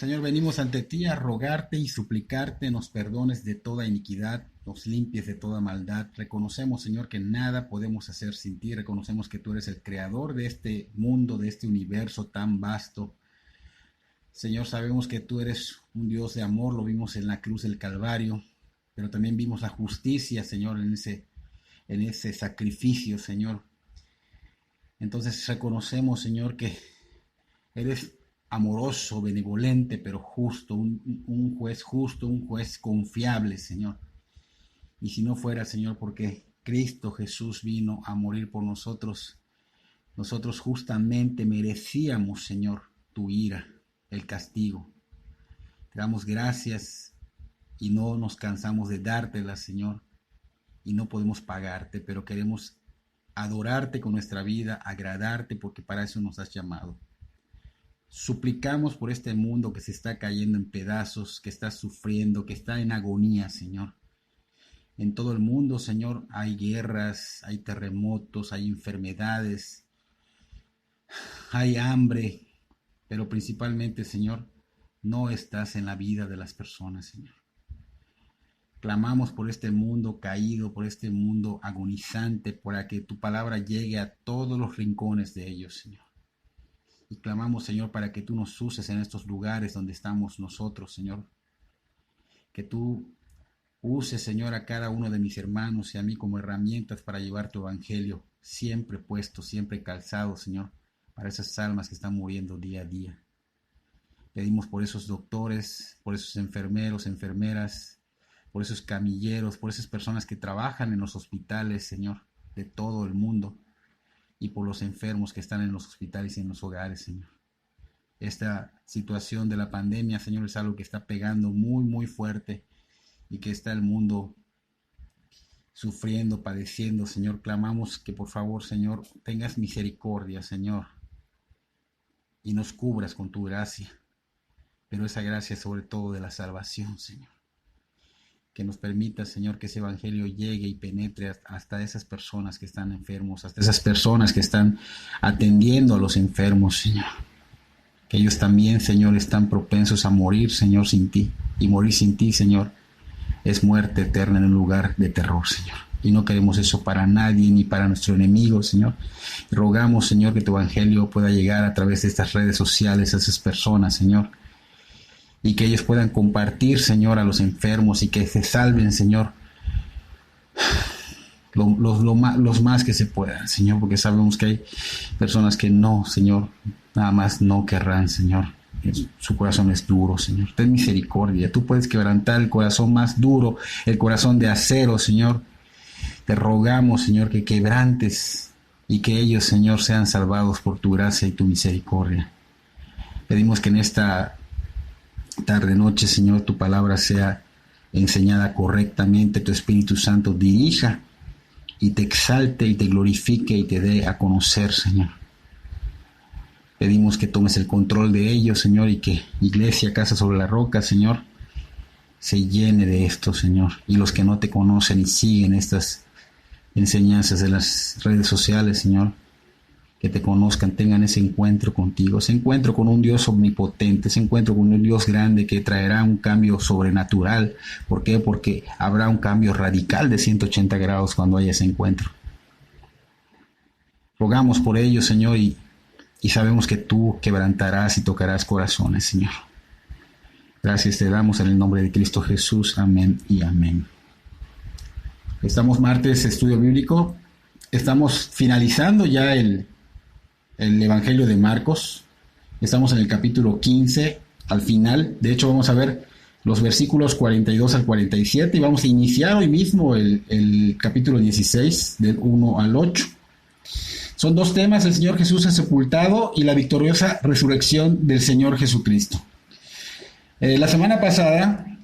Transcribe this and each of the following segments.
Señor, venimos ante ti a rogarte y suplicarte nos perdones de toda iniquidad, nos limpies de toda maldad. Reconocemos, Señor, que nada podemos hacer sin ti. Reconocemos que tú eres el creador de este mundo, de este universo tan vasto. Señor, sabemos que tú eres un Dios de amor, lo vimos en la cruz del Calvario, pero también vimos la justicia, Señor, en ese sacrificio, Señor. Entonces reconocemos, Señor, que eres amoroso, benevolente, pero justo, un justo, un juez confiable, Señor. Y si no fuera, Señor, porque Cristo Jesús vino a morir por nosotros, nosotros justamente merecíamos, Señor, tu ira, el castigo. Te damos gracias y no nos cansamos de dártela, Señor, y no podemos pagarte, pero queremos adorarte con nuestra vida, agradarte, porque para eso nos has llamado. Suplicamos por este mundo que se está cayendo en pedazos, que está sufriendo, que está en agonía, Señor. En todo el mundo, Señor, hay guerras, hay terremotos, hay enfermedades, hay hambre, pero principalmente, Señor, no estás en la vida de las personas, Señor. Clamamos por este mundo caído, por este mundo agonizante, para que tu palabra llegue a todos los rincones de ellos, Señor. Y clamamos, Señor, para que tú nos uses en estos lugares donde estamos nosotros, Señor. Que tú uses, Señor, a cada uno de mis hermanos y a mí como herramientas para llevar tu evangelio, siempre puesto, siempre calzado, Señor, para esas almas que están muriendo día a día. Pedimos por esos doctores, por esos enfermeros, enfermeras, por esos camilleros, por esas personas que trabajan en los hospitales, Señor, de todo el mundo. Y por los enfermos que están en los hospitales y en los hogares, Señor. Esta situación de la pandemia, Señor, es algo que está pegando muy, muy fuerte y que está el mundo sufriendo, padeciendo, Señor. Clamamos que por favor, Señor, tengas misericordia, Señor, y nos cubras con tu gracia, pero esa gracia sobre todo de la salvación, Señor. Que nos permita, Señor, que ese evangelio llegue y penetre hasta esas personas que están enfermos, hasta esas personas que están atendiendo a los enfermos, Señor. Que ellos también, Señor, están propensos a morir, Señor, sin ti. Y morir sin ti, Señor, es muerte eterna en un lugar de terror, Señor. Y no queremos eso para nadie ni para nuestro enemigo, Señor. Y rogamos, Señor, que tu evangelio pueda llegar a través de estas redes sociales a esas personas, Señor. Y que ellos puedan compartir, Señor, a los enfermos y que se salven, Señor, los más que se puedan, Señor, porque sabemos que hay personas que no, Señor, nada más no querrán, Señor. Su corazón es duro, Señor. Ten misericordia. Tú puedes quebrantar el corazón más duro, el corazón de acero, Señor. Te rogamos, Señor, que quebrantes y que ellos, Señor, sean salvados por tu gracia y tu misericordia. Pedimos que en esta tarde, noche, Señor, tu palabra sea enseñada correctamente, tu Espíritu Santo dirija y te exalte y te glorifique y te dé a conocer, Señor. Pedimos que tomes el control de ellos, Señor, y que Iglesia Casa sobre la Roca, Señor, se llene de esto, Señor. Y los que no te conocen y siguen estas enseñanzas de las redes sociales, Señor, que te conozcan, tengan ese encuentro contigo, ese encuentro con un Dios omnipotente, ese encuentro con un Dios grande que traerá un cambio sobrenatural. ¿Por qué? Porque habrá un cambio radical de 180 grados cuando haya ese encuentro. Rogamos por ello, Señor, y sabemos que tú quebrantarás y tocarás corazones, Señor. Gracias te damos en el nombre de Cristo Jesús. Amén y amén. Estamos martes, estudio bíblico. Estamos finalizando ya el Evangelio de Marcos. Estamos en el capítulo 15, al final. De hecho, vamos a ver los versículos 42 al 47 y vamos a iniciar hoy mismo el capítulo 16, del 1 al 8. Son dos temas: el Señor Jesús es sepultado y la victoriosa resurrección del Señor Jesucristo. La semana pasada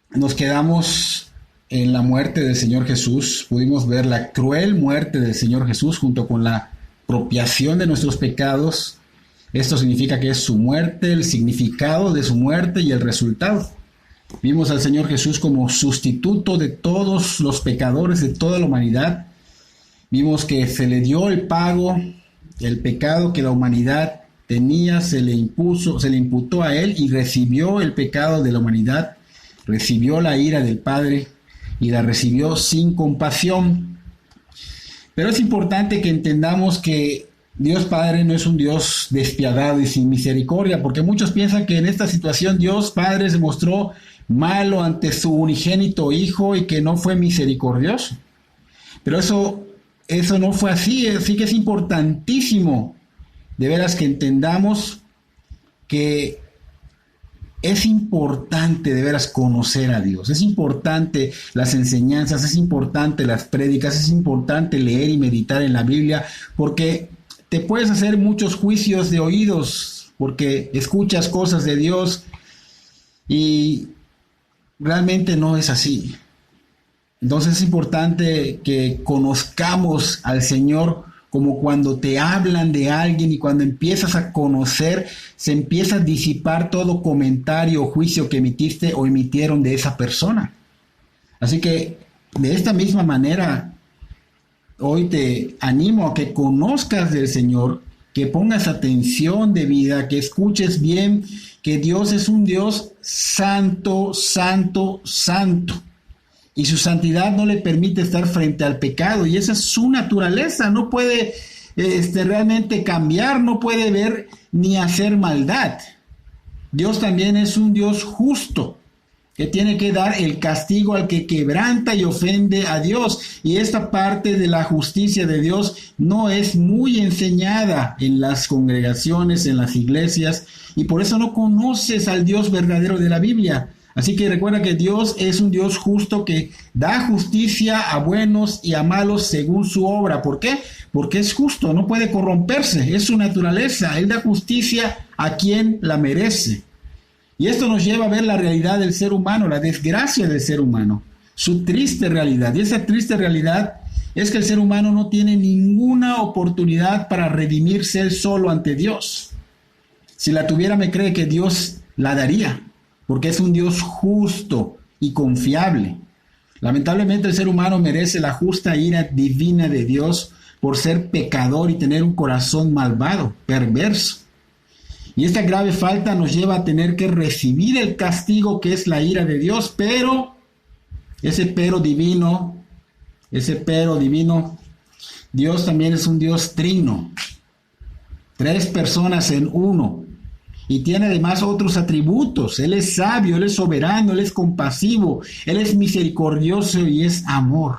nos quedamos en la muerte del Señor Jesús. Pudimos ver la cruel muerte del Señor Jesús junto con la expiación de nuestros pecados. Esto significa que es su muerte, el significado de su muerte y el resultado. Vimos al Señor Jesús como sustituto de todos los pecadores de toda la humanidad. Vimos que se le dio el pago, el pecado que la humanidad tenía, se le imputó a él y recibió el pecado de la humanidad, recibió la ira del Padre y la recibió sin compasión. Pero es importante que entendamos que Dios Padre no es un Dios despiadado y sin misericordia, porque muchos piensan que en esta situación Dios Padre se mostró malo ante su unigénito Hijo y que no fue misericordioso. Pero eso no fue así, así que es importantísimo de veras que entendamos que es importante de veras conocer a Dios, es importante las enseñanzas, es importante las prédicas, es importante leer y meditar en la Biblia, porque te puedes hacer muchos juicios de oídos, porque escuchas cosas de Dios y realmente no es así. Entonces es importante que conozcamos al Señor como cuando te hablan de alguien y cuando empiezas a conocer, se empieza a disipar todo comentario o juicio que emitiste o emitieron de esa persona. Así que de esta misma manera, hoy te animo a que conozcas del Señor, que pongas atención de vida, que escuches bien que Dios es un Dios santo, santo, santo. Y su santidad no le permite estar frente al pecado. Y esa es su naturaleza. No puede realmente cambiar, no puede ver ni hacer maldad. Dios también es un Dios justo, que tiene que dar el castigo al que quebranta y ofende a Dios. Y esta parte de la justicia de Dios no es muy enseñada en las congregaciones, en las iglesias, y por eso no conoces al Dios verdadero de la Biblia. Así que recuerda que Dios es un Dios justo que da justicia a buenos y a malos según su obra. ¿Por qué? Porque es justo, no puede corromperse, es su naturaleza. Él da justicia a quien la merece. Y esto nos lleva a ver la realidad del ser humano, la desgracia del ser humano, su triste realidad. Y esa triste realidad es que el ser humano no tiene ninguna oportunidad para redimirse él solo ante Dios. Si la tuviera, me cree que Dios la daría, porque es un Dios justo y confiable. Lamentablemente el ser humano merece la justa ira divina de Dios por ser pecador y tener un corazón malvado, perverso. Y esta grave falta nos lleva a tener que recibir el castigo que es la ira de Dios, pero ese pero divino, Dios también es un Dios trino, 3 personas en uno. Y tiene además otros atributos. Él es sabio, Él es soberano, Él es compasivo, Él es misericordioso y es amor.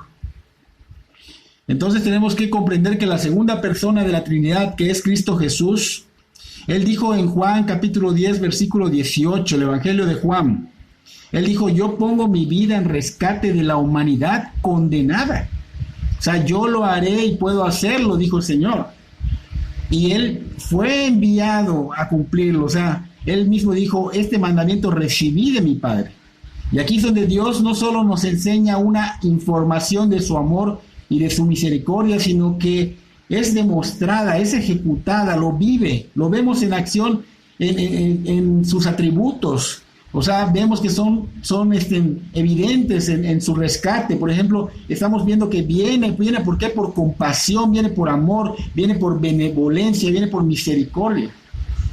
Entonces tenemos que comprender que la segunda persona de la Trinidad, que es Cristo Jesús, Él dijo en Juan capítulo 10, versículo 18, el Evangelio de Juan, Él dijo, yo pongo mi vida en rescate de la humanidad condenada. O sea, yo lo haré y puedo hacerlo, dijo el Señor. Y Él fue enviado a cumplirlo. O sea, Él mismo dijo, este mandamiento recibí de mi Padre. Y aquí es donde Dios no solo nos enseña una información de su amor y de su misericordia, sino que es demostrada, es ejecutada, lo vive, lo vemos en acción en sus atributos. O sea, vemos que son evidentes en su rescate. Por ejemplo, estamos viendo que viene, ¿por qué? Por compasión, viene por amor, viene por benevolencia, viene por misericordia.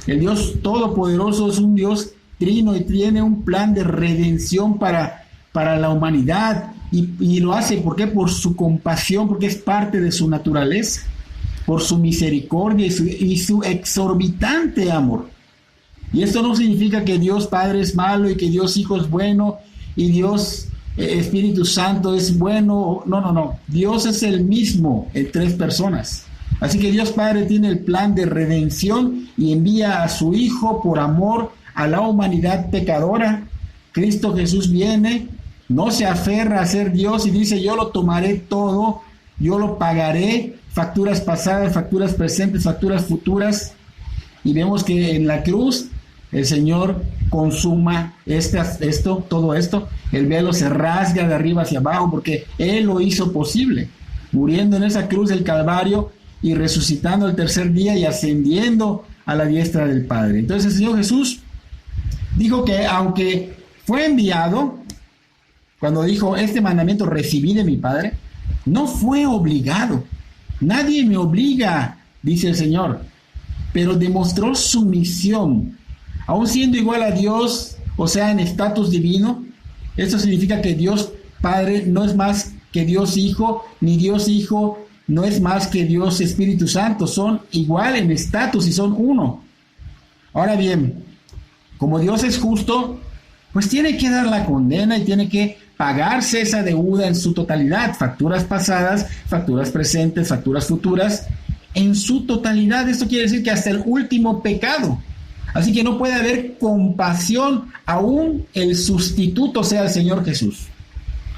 El Dios Todopoderoso es un Dios trino y tiene un plan de redención para la humanidad. Y lo hace, ¿por qué? Por su compasión, porque es parte de su naturaleza, por su misericordia y su exorbitante amor. Y esto no significa que Dios Padre es malo y que Dios Hijo es bueno y Dios Espíritu Santo es bueno. No. Dios es el mismo en 3 personas. Así que Dios Padre tiene el plan de redención y envía a su Hijo por amor a la humanidad pecadora. Cristo Jesús viene, no se aferra a ser Dios y dice, yo lo tomaré todo, yo lo pagaré, facturas pasadas, facturas presentes, facturas futuras. Y vemos que en la cruz el Señor consuma todo esto. El velo se rasga de arriba hacia abajo porque Él lo hizo posible, muriendo en esa cruz del Calvario y resucitando el tercer día y ascendiendo a la diestra del Padre. Entonces el Señor Jesús dijo que aunque fue enviado, cuando dijo, este mandamiento recibí de mi Padre, no fue obligado. Nadie me obliga, dice el Señor. pero demostró sumisión, aun siendo igual a Dios, o sea, en estatus divino. Esto significa que Dios Padre no es más que Dios Hijo, ni Dios Hijo no es más que Dios Espíritu Santo, son igual en estatus y son uno. Ahora bien, como Dios es justo, pues tiene que dar la condena y tiene que pagarse esa deuda en su totalidad, facturas pasadas, facturas presentes, facturas futuras, en su totalidad. Esto quiere decir que hasta el último pecado. Así que no puede haber compasión, aún el sustituto sea el Señor Jesús.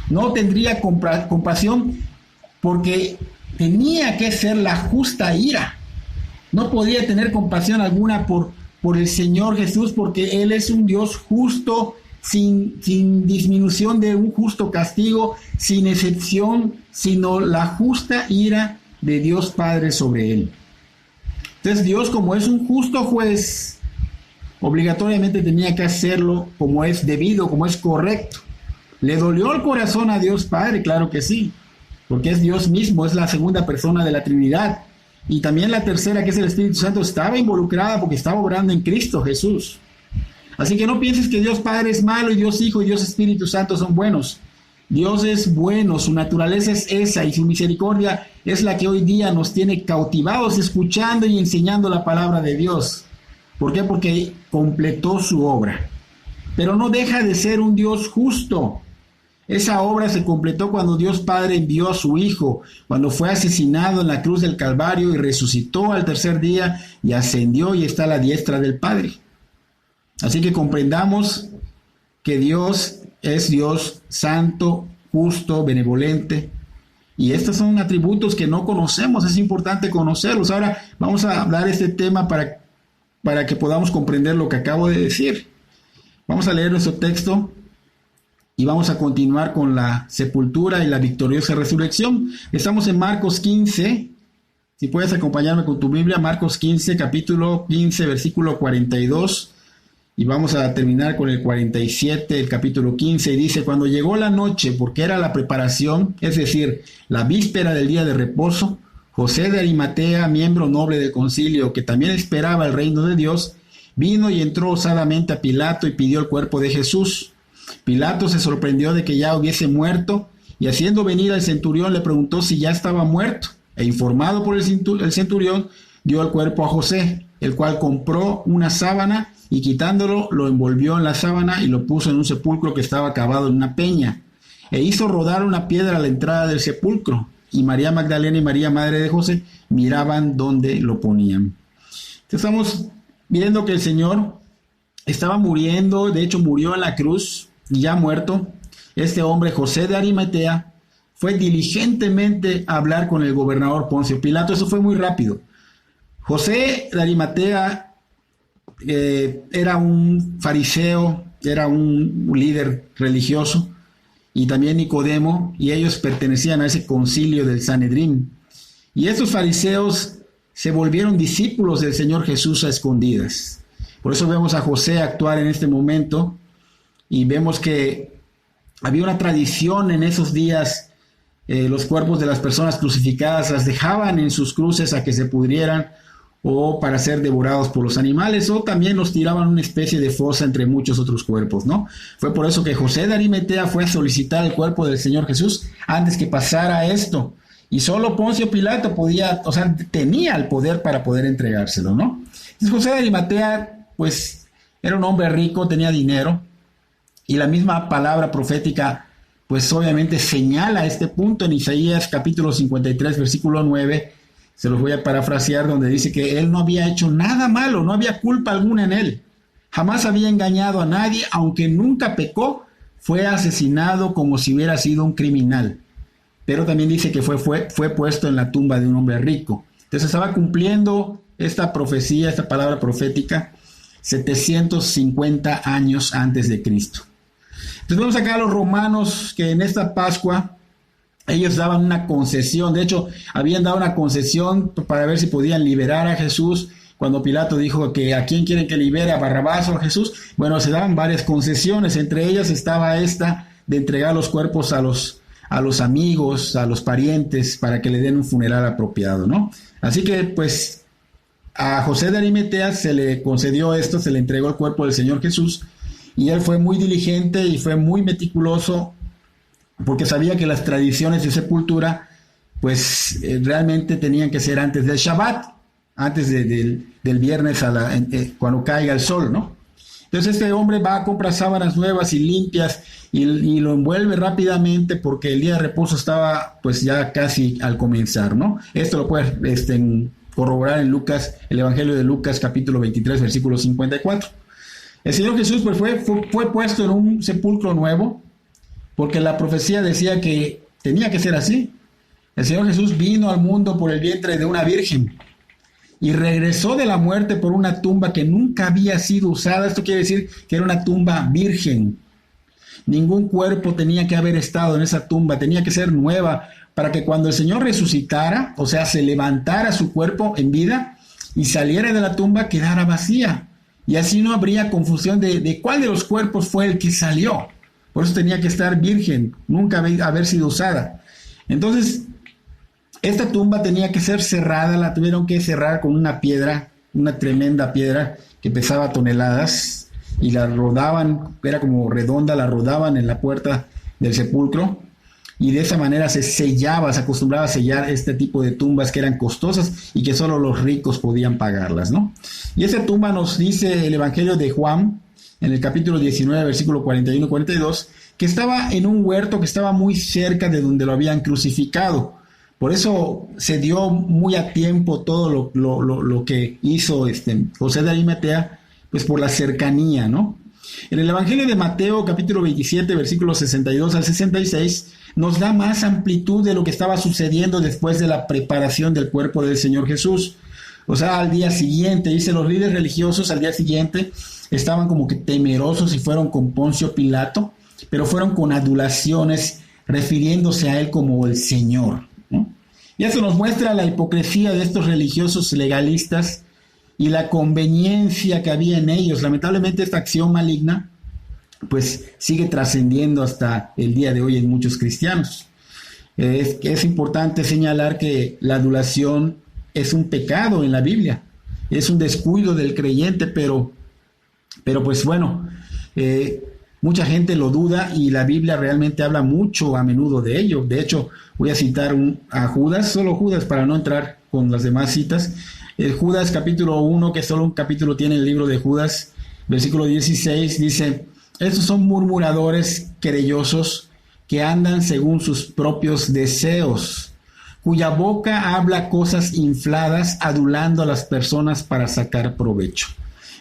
No tendría compasión porque tenía que ser la justa ira. No podía tener compasión alguna por el Señor Jesús, porque Él es un Dios justo, sin disminución de un justo castigo, sin excepción, sino la justa ira de Dios Padre sobre Él. Entonces Dios, como es un justo juez, obligatoriamente tenía que hacerlo como es debido, como es correcto. ¿Le dolió el corazón a Dios Padre? Claro que sí, porque es Dios mismo, es la segunda persona de la Trinidad. Y también la tercera, que es el Espíritu Santo, estaba involucrada porque estaba obrando en Cristo Jesús. Así que no pienses que Dios Padre es malo y Dios Hijo y Dios Espíritu Santo son buenos. Dios es bueno, su naturaleza es esa y su misericordia es la que hoy día nos tiene cautivados escuchando y enseñando la palabra de Dios. ¿Por qué? Porque completó su obra. Pero no deja de ser un Dios justo. Esa obra se completó cuando Dios Padre envió a su Hijo, cuando fue asesinado en la cruz del Calvario y resucitó al tercer día y ascendió y está a la diestra del Padre. Así que comprendamos que Dios es Dios santo, justo, benevolente. Y estos son atributos que no conocemos, es importante conocerlos. Ahora vamos a hablar este tema para que podamos comprender lo que acabo de decir. Vamos a leer nuestro texto y vamos a continuar con la sepultura y la victoriosa resurrección. Estamos en Marcos 15. Si puedes acompañarme con tu Biblia, Marcos 15, capítulo 15, versículo 42. Y vamos a terminar con el 47, el capítulo 15. Y dice: cuando llegó la noche, porque era la preparación, es decir, la víspera del día de reposo, José de Arimatea, miembro noble del concilio, que también esperaba el reino de Dios, vino y entró osadamente a Pilato y pidió el cuerpo de Jesús. Pilato se sorprendió de que ya hubiese muerto, y haciendo venir al centurión le preguntó si ya estaba muerto, e informado por el centurión, dio el cuerpo a José, el cual compró una sábana y quitándolo lo envolvió en la sábana y lo puso en un sepulcro que estaba cavado en una peña, e hizo rodar una piedra a la entrada del sepulcro, y María Magdalena y María, madre de José, miraban dónde lo ponían. Entonces estamos viendo que el Señor estaba muriendo, de hecho murió en la cruz, ya muerto. Este hombre, José de Arimatea, fue diligentemente a hablar con el gobernador Poncio Pilato. Eso fue muy rápido. José de Arimatea era un fariseo, era un líder religioso, y también Nicodemo, y ellos pertenecían a ese concilio del Sanedrín. Y estos fariseos se volvieron discípulos del Señor Jesús a escondidas. Por eso vemos a José actuar en este momento, y vemos que había una tradición en esos días. Los cuerpos de las personas crucificadas las dejaban en sus cruces a que se pudrieran, o para ser devorados por los animales, o también los tiraban en una especie de fosa entre muchos otros cuerpos, ¿no? Fue por eso que José de Arimatea fue a solicitar el cuerpo del Señor Jesús antes que pasara esto, y solo Poncio Pilato tenía el poder para poder entregárselo, ¿no? Entonces José de Arimatea, pues, era un hombre rico, tenía dinero, y la misma palabra profética, pues obviamente señala este punto en Isaías capítulo 53, versículo 9, se los voy a parafrasear, donde dice que él no había hecho nada malo, no había culpa alguna en él. Jamás había engañado a nadie, aunque nunca pecó, fue asesinado como si hubiera sido un criminal. Pero también dice que fue puesto en la tumba de un hombre rico. Entonces estaba cumpliendo esta profecía, esta palabra profética, 750 años antes de Cristo. Entonces vemos acá a los romanos que en esta Pascua ellos daban una concesión. De hecho, habían dado una concesión para ver si podían liberar a Jesús. Cuando Pilato dijo que a quién quieren que libere, a Barrabás o a Jesús, bueno, se daban varias concesiones. Entre ellas estaba esta de entregar los cuerpos a los amigos, a los parientes, para que le den un funeral apropiado, ¿no? Así que, pues, a José de Arimatea se le concedió esto, se le entregó el cuerpo del Señor Jesús, y él fue muy diligente y fue muy meticuloso porque sabía que las tradiciones de sepultura pues realmente tenían que ser antes del Shabbat, antes del viernes cuando caiga el sol, ¿no? Entonces este hombre va a comprar sábanas nuevas y limpias y lo envuelve rápidamente porque el día de reposo estaba pues ya casi al comenzar, ¿no? Esto lo puedes corroborar en Lucas, el Evangelio de Lucas capítulo 23, versículo 54. El Señor Jesús pues fue puesto en un sepulcro nuevo porque la profecía decía que tenía que ser así. El Señor Jesús vino al mundo por el vientre de una virgen y regresó de la muerte por una tumba que nunca había sido usada. Esto quiere decir que era una tumba virgen. Ningún cuerpo tenía que haber estado en esa tumba, tenía que ser nueva para que cuando el Señor resucitara, o sea, se levantara su cuerpo en vida y saliera de la tumba, quedara vacía. Y así no habría confusión de cuál de los cuerpos fue el que salió. Por eso tenía que estar virgen, nunca haber sido usada. Entonces, esta tumba tenía que ser cerrada, la tuvieron que cerrar con una piedra, una tremenda piedra que pesaba toneladas, y la rodaban, era como redonda, la rodaban en la puerta del sepulcro, y de esa manera se sellaba, se acostumbraba a sellar este tipo de tumbas que eran costosas y que solo los ricos podían pagarlas, ¿no? Y esa tumba nos dice el Evangelio de Juan, en el capítulo 19, versículo 41 y 42, que estaba en un huerto que estaba muy cerca de donde lo habían crucificado. Por eso se dio muy a tiempo todo lo que hizo José de Arimatea, pues por la cercanía, ¿no? En el Evangelio de Mateo, capítulo 27, versículos 62 al 66, nos da más amplitud de lo que estaba sucediendo después de la preparación del cuerpo del Señor Jesús. O sea, al día siguiente, dice, los líderes religiosos al día siguiente estaban como que temerosos y fueron con Poncio Pilato, pero fueron con adulaciones refiriéndose a él como el Señor, ¿no? Y eso nos muestra la hipocresía de estos religiosos legalistas y la conveniencia que había en ellos. Lamentablemente esta acción maligna pues sigue trascendiendo hasta el día de hoy en muchos cristianos. Es importante señalar que la adulación es un pecado en la Biblia, es un descuido del creyente, pero pues bueno, mucha gente lo duda y la Biblia realmente habla mucho a menudo de ello. De hecho, voy a citar a Judas, solo Judas para no entrar con las demás citas. Judas capítulo 1, que solo un capítulo tiene el libro de Judas, versículo 16, dice: estos son murmuradores querellosos que andan según sus propios deseos, cuya boca habla cosas infladas, adulando a las personas para sacar provecho.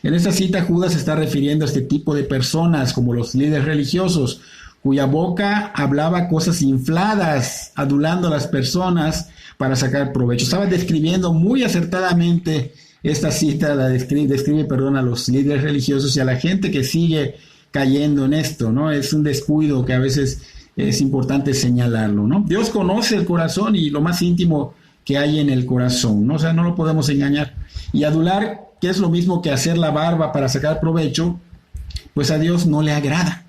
En esta cita Judas se está refiriendo a este tipo de personas como los líderes religiosos, cuya boca hablaba cosas infladas, adulando a las personas para sacar provecho. Estaba describiendo muy acertadamente esta cita, describe a los líderes religiosos y a la gente que sigue cayendo en esto, ¿no? Es un descuido que a veces es importante señalarlo, ¿no? Dios conoce el corazón y lo más íntimo que hay en el corazón, ¿no? O sea, no lo podemos engañar. Y adular, que es lo mismo que hacer la barba para sacar provecho, pues a Dios no le agrada.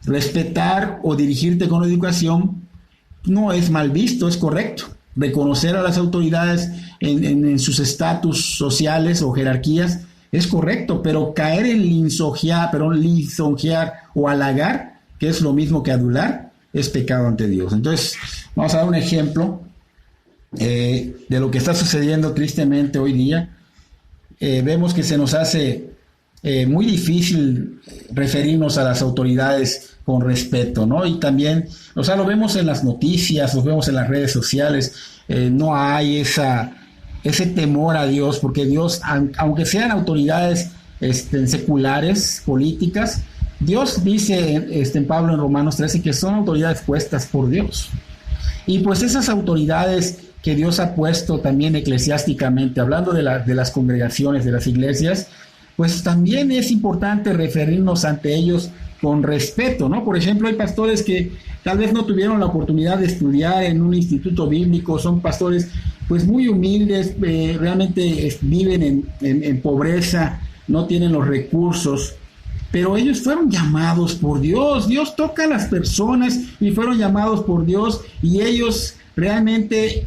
Respetar o dirigirte con educación no es mal visto, es correcto. Reconocer a las autoridades en sus estatus sociales o jerarquías es correcto, pero caer en lisonjear o halagar, que es lo mismo que adular, es pecado ante Dios. Entonces, vamos a dar un ejemplo de lo que está sucediendo tristemente hoy día. Vemos que se nos hace muy difícil referirnos a las autoridades con respeto, ¿no? Y también, o sea, lo vemos en las noticias, lo vemos en las redes sociales, no hay ese temor a Dios, porque Dios, aunque sean autoridades seculares, políticas, Dios dice en Pablo en Romanos 13 que son autoridades puestas por Dios. Y pues esas autoridades que Dios ha puesto también eclesiásticamente, hablando de las congregaciones, de las iglesias, pues también es importante referirnos ante ellos con respeto, ¿no? Por ejemplo, hay pastores que tal vez no tuvieron la oportunidad de estudiar en un instituto bíblico, son pastores pues muy humildes, realmente viven en pobreza, no tienen los recursos, pero ellos fueron llamados por Dios. Dios toca a las personas y fueron llamados por Dios, y ellos realmente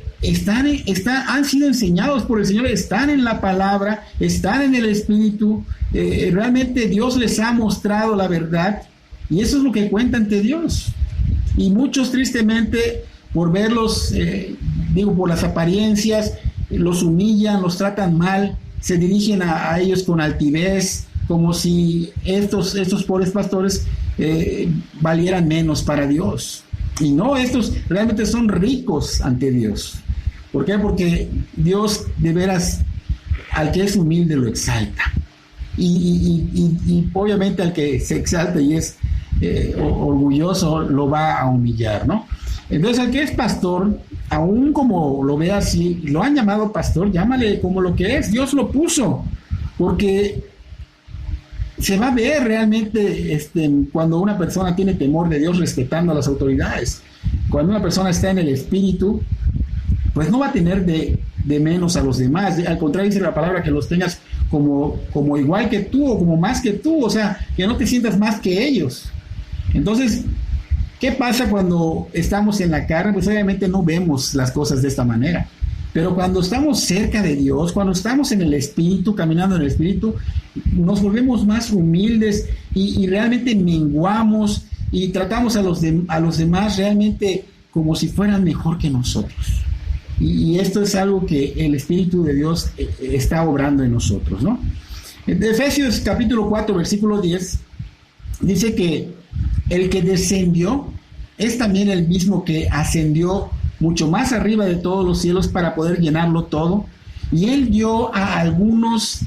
han sido enseñados por el Señor, están en la palabra, están en el Espíritu, realmente Dios les ha mostrado la verdad y eso es lo que cuenta ante Dios. Y muchos tristemente por verlos, por las apariencias, los humillan, los tratan mal, se dirigen a ellos con altivez, como si estos pobres pastores valieran menos para Dios. Y no, estos realmente son ricos ante Dios. ¿Por qué? Porque Dios de veras al que es humilde lo exalta. Y obviamente al que se exalta y es orgulloso lo va a humillar, ¿no? Entonces al que es pastor, aún como lo ve así, lo han llamado pastor, llámale como lo que es, Dios lo puso, porque se va a ver realmente cuando una persona tiene temor de Dios respetando a las autoridades. Cuando una persona está en el Espíritu, pues no va a tener de menos a los demás. Al contrario, dice la palabra que los tengas como igual que tú o como más que tú, o sea, que no te sientas más que ellos. Entonces, ¿qué pasa cuando estamos en la carne? Pues obviamente no vemos las cosas de esta manera. Pero cuando estamos cerca de Dios, cuando estamos en el Espíritu, caminando en el Espíritu, nos volvemos más humildes y realmente menguamos y tratamos a los demás realmente como si fueran mejor que nosotros. Y esto es algo que el Espíritu de Dios está obrando en nosotros, ¿no? En Efesios capítulo 4, versículo 10, dice que el que descendió es también el mismo que ascendió mucho más arriba de todos los cielos para poder llenarlo todo. Y él dio a algunos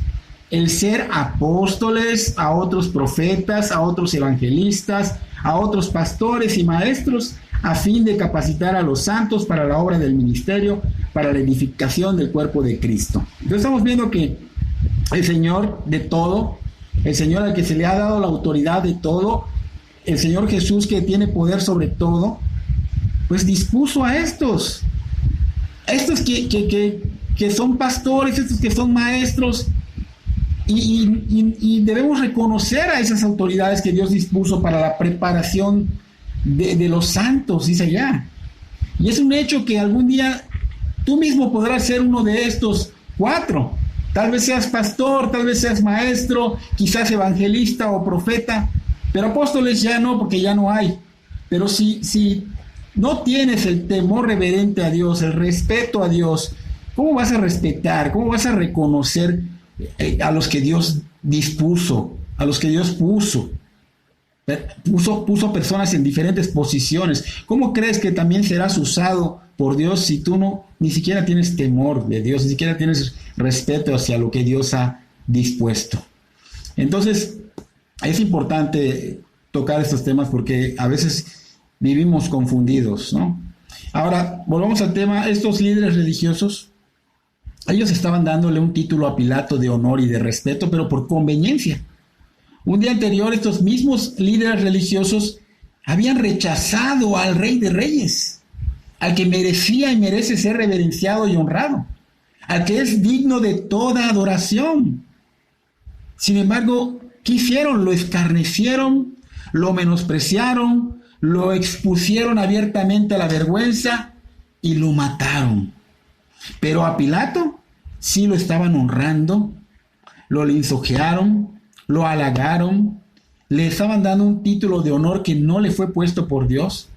el ser apóstoles, a otros profetas, a otros evangelistas, a otros pastores y maestros, a fin de capacitar a los santos para la obra del ministerio, para la edificación del cuerpo de Cristo. Entonces estamos viendo que el Señor de todo, el Señor al que se le ha dado la autoridad de todo, el Señor Jesús que tiene poder sobre todo, pues dispuso a estos que son pastores, estos que son maestros, y debemos reconocer a esas autoridades que Dios dispuso para la preparación de los santos, dice allá. Y es un hecho que algún día tú mismo podrás ser uno de estos 4. Tal vez seas pastor, tal vez seas maestro, quizás evangelista o profeta, pero apóstoles ya no, porque ya no hay. Pero si no tienes el temor reverente a Dios, el respeto a Dios, ¿cómo vas a respetar? ¿Cómo vas a reconocer a los que Dios dispuso, a los que Dios puso personas en diferentes posiciones? ¿Cómo crees que también serás usado por Dios si tú ni siquiera tienes temor de Dios, ni siquiera tienes respeto hacia lo que Dios ha dispuesto? Entonces, es importante tocar estos temas porque a veces vivimos confundidos, ¿no? Ahora, volvamos al tema. Estos líderes religiosos, ellos estaban dándole un título a Pilato de honor y de respeto, pero por conveniencia. Un día anterior, estos mismos líderes religiosos habían rechazado al Rey de Reyes, al que merecía y merece ser reverenciado y honrado, al que es digno de toda adoración. Sin embargo, ¿qué hicieron? Lo escarnecieron, lo menospreciaron, lo expusieron abiertamente a la vergüenza y lo mataron. Pero a Pilato sí lo estaban honrando, lo lisonjearon, lo halagaron, le estaban dando un título de honor que no le fue puesto por Dios.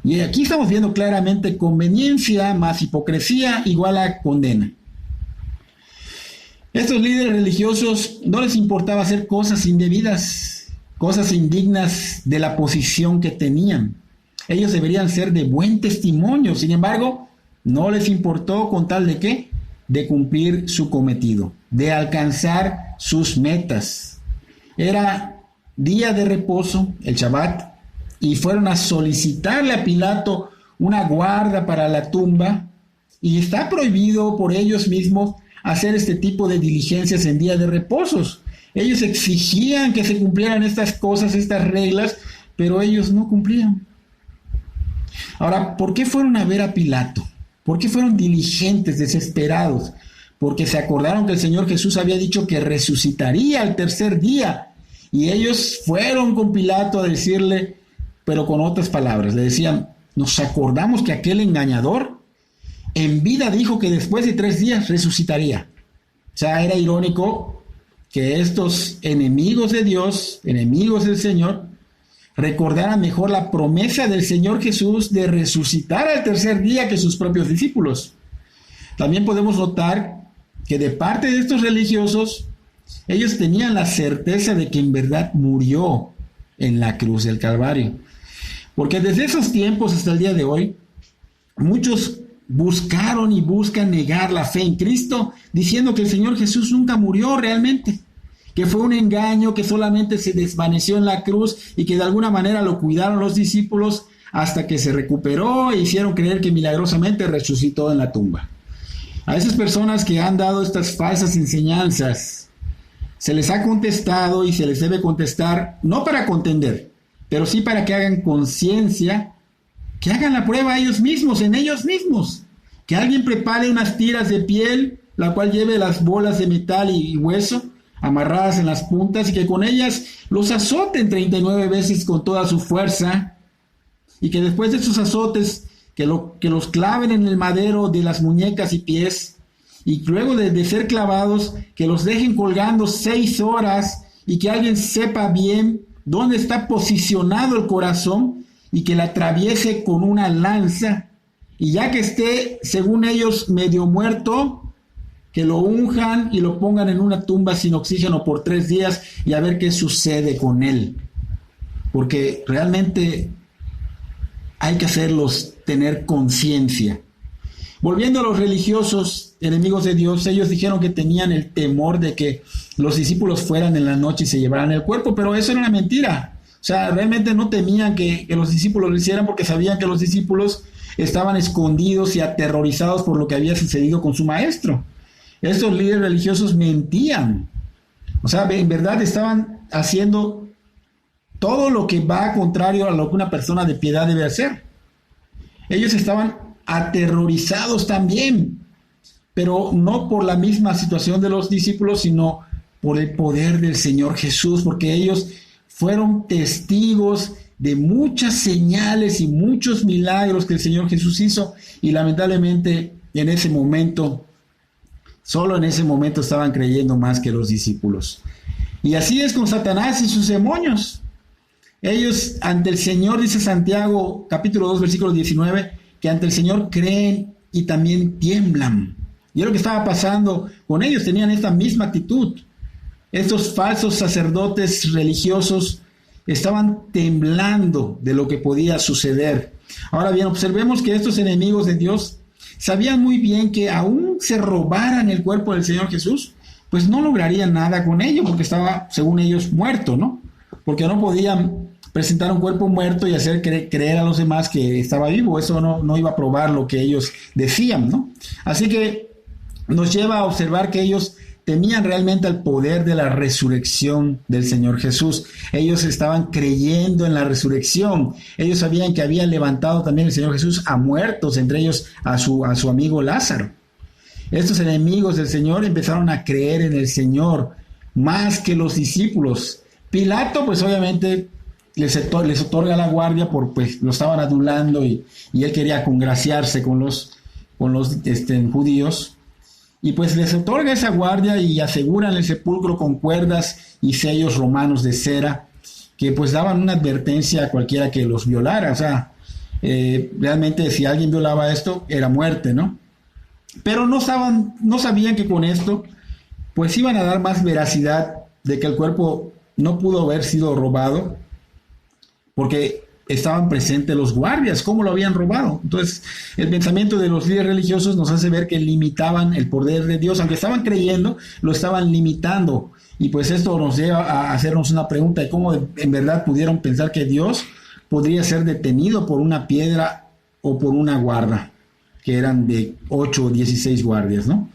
Y aquí estamos viendo claramente conveniencia más hipocresía igual a condena. Estos líderes religiosos no les importaba hacer cosas indebidas, cosas indignas de la posición que tenían. Ellos deberían ser de buen testimonio. Sin embargo, no les importó con tal de ¿qué? De cumplir su cometido, de alcanzar sus metas. Era día de reposo, el Shabbat, y fueron a solicitarle a Pilato una guarda para la tumba, y está prohibido por ellos mismos hacer este tipo de diligencias en día de reposos. Ellos exigían que se cumplieran estas cosas, estas reglas, pero ellos no cumplían. Ahora, ¿por qué fueron a ver a Pilato? ¿Por qué fueron diligentes, desesperados? Porque se acordaron que el Señor Jesús había dicho que resucitaría al tercer día. Y ellos fueron con Pilato a decirle, pero con otras palabras, le decían, nos acordamos que aquel engañador en vida dijo que después de 3 días resucitaría. O sea, era irónico que estos enemigos de Dios, enemigos del Señor, recordaran mejor la promesa del Señor Jesús de resucitar al tercer día que sus propios discípulos. También podemos notar que de parte de estos religiosos, ellos tenían la certeza de que en verdad murió en la cruz del Calvario. Porque desde esos tiempos hasta el día de hoy, muchos buscaron y buscan negar la fe en Cristo, diciendo que el Señor Jesús nunca murió realmente, que fue un engaño, que solamente se desvaneció en la cruz y que de alguna manera lo cuidaron los discípulos hasta que se recuperó e hicieron creer que milagrosamente resucitó en la tumba. A esas personas que han dado estas falsas enseñanzas, se les ha contestado y se les debe contestar, no para contender, pero sí para que hagan conciencia, que hagan la prueba ellos mismos, en ellos mismos, que alguien prepare unas tiras de piel, la cual lleve las bolas de metal y hueso amarradas en las puntas y que con ellas los azoten 39 veces con toda su fuerza y que después de esos azotes que los claven en el madero de las muñecas y pies y luego de ser clavados que los dejen colgando 6 horas y que alguien sepa bien dónde está posicionado el corazón y que la atraviese con una lanza y ya que esté según ellos medio muerto, que lo unjan y lo pongan en una tumba sin oxígeno por 3 días y a ver qué sucede con él. Porque realmente hay que hacerlos tener conciencia. Volviendo a los religiosos, enemigos de Dios, ellos dijeron que tenían el temor de que los discípulos fueran en la noche y se llevaran el cuerpo, pero eso era una mentira. O sea, realmente no temían que los discípulos lo hicieran porque sabían que los discípulos estaban escondidos y aterrorizados por lo que había sucedido con su maestro. Estos líderes religiosos mentían. O sea, en verdad estaban haciendo todo lo que va contrario a lo que una persona de piedad debe hacer. Ellos estaban aterrorizados también, pero no por la misma situación de los discípulos, sino por el poder del Señor Jesús, porque ellos fueron testigos de muchas señales y muchos milagros que el Señor Jesús hizo, y lamentablemente en ese momento, solo en ese momento estaban creyendo más que los discípulos. Y así es con Satanás y sus demonios. Ellos ante el Señor, dice Santiago capítulo 2 versículo 19, que ante el Señor creen y también tiemblan. Y es lo que estaba pasando con ellos, tenían esta misma actitud. Estos falsos sacerdotes religiosos estaban temblando de lo que podía suceder. Ahora bien, observemos que estos enemigos de Dios sabían muy bien que aún se robaran el cuerpo del Señor Jesús, pues no lograrían nada con ello, porque estaba, según ellos, muerto, ¿no? Porque no podían presentar un cuerpo muerto y hacer creer a los demás que estaba vivo. Eso no iba a probar lo que ellos decían, ¿no? Así que nos lleva a observar que ellos temían realmente al poder de la resurrección del Señor Jesús. Ellos estaban creyendo en la resurrección. Ellos sabían que había levantado también el Señor Jesús a muertos, entre ellos a su amigo Lázaro. Estos enemigos del Señor empezaron a creer en el Señor más que los discípulos. Pilato, pues obviamente les otorga la guardia porque pues, lo estaban adulando y él quería congraciarse con los judíos. Y pues les otorga esa guardia y aseguran el sepulcro con cuerdas y sellos romanos de cera, que pues daban una advertencia a cualquiera que los violara. O sea, realmente si alguien violaba esto, era muerte, ¿no? Pero no sabían que con esto, pues iban a dar más veracidad de que el cuerpo no pudo haber sido robado, porque estaban presentes los guardias, ¿cómo lo habían robado? Entonces, el pensamiento de los líderes religiosos nos hace ver que limitaban el poder de Dios, aunque estaban creyendo, lo estaban limitando. Y pues esto nos lleva a hacernos una pregunta de cómo en verdad pudieron pensar que Dios podría ser detenido por una piedra o por una guarda, que eran de 8 o 16 guardias, ¿no?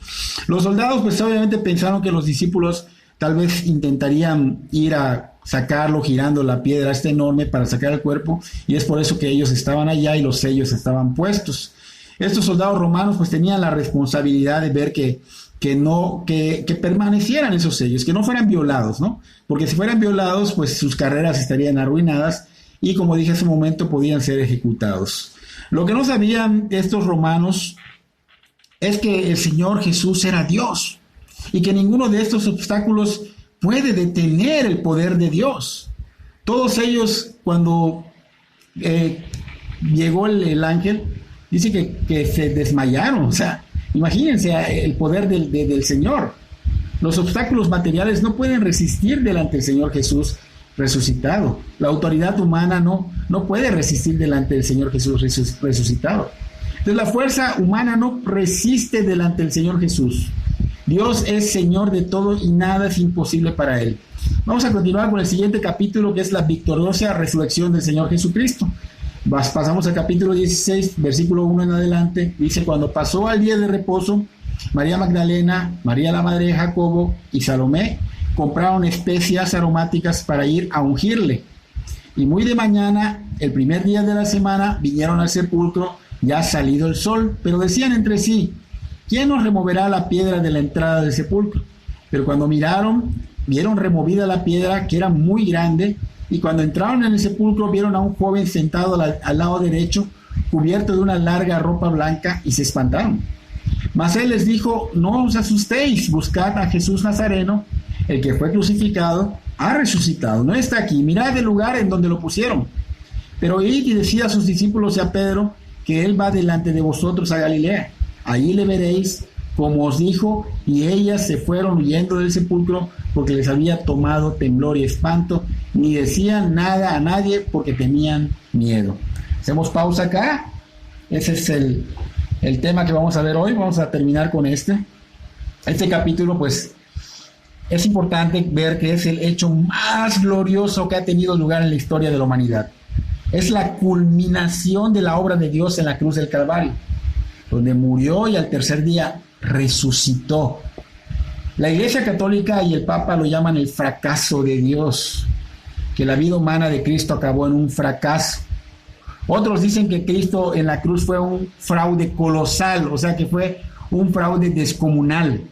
Los soldados pues obviamente pensaron que los discípulos tal vez intentarían ir a sacarlo girando la piedra enorme para sacar el cuerpo, y es por eso que ellos estaban allá y los sellos estaban puestos. Estos soldados romanos pues tenían la responsabilidad de ver que permanecieran esos sellos, que no fueran violados, ¿no? Porque si fueran violados pues sus carreras estarían arruinadas y, como dije hace un momento, podían ser ejecutados. Lo que no sabían estos romanos es que el Señor Jesús era Dios y que ninguno de estos obstáculos puede detener el poder de Dios. Todos ellos, cuando llegó el ángel, dice que se desmayaron. O sea, imagínense el poder del Señor. Los obstáculos materiales no pueden resistir delante del Señor Jesús resucitado. La autoridad humana no puede resistir delante del Señor Jesús resucitado. Entonces la fuerza humana no resiste delante del Señor Jesús. Dios es Señor de todo y nada es imposible para Él. Vamos a continuar con el siguiente capítulo, que es la victoriosa resurrección del Señor Jesucristo. Pasamos al capítulo 16, versículo 1 en adelante. Dice: cuando pasó al día de reposo, María Magdalena, María la madre de Jacobo y Salomé compraron especias aromáticas para ir a ungirle. Y muy de mañana, el primer día de la semana, vinieron al sepulcro ya salido el sol, pero decían entre sí: ¿quién nos removerá la piedra de la entrada del sepulcro? Pero cuando vieron removida la piedra, que era muy grande, y cuando entraron en el sepulcro vieron a un joven sentado al lado derecho, cubierto de una larga ropa blanca, y se espantaron. Mas él les dijo: no os asustéis, buscad a Jesús Nazareno, el que fue crucificado, ha resucitado, no está aquí, mirad el lugar en donde lo pusieron. Pero id y decid a sus discípulos y a Pedro que él va delante de vosotros a Galilea. Allí le veréis, como os dijo. Y ellas se fueron huyendo del sepulcro, porque les había tomado temblor y espanto, ni decían nada a nadie porque tenían miedo. Hacemos pausa acá. Ese es el tema que vamos a ver hoy. Vamos a terminar con este capítulo. Pues es importante ver que es el hecho más glorioso que ha tenido lugar en la historia de la humanidad. Es la culminación de la obra de Dios en la cruz del Calvario, donde murió y al tercer día resucitó. La Iglesia Católica y el Papa lo llaman el fracaso de Dios, que la vida humana de Cristo acabó en un fracaso. Otros dicen que Cristo en la cruz fue un fraude colosal, o sea que fue un fraude descomunal.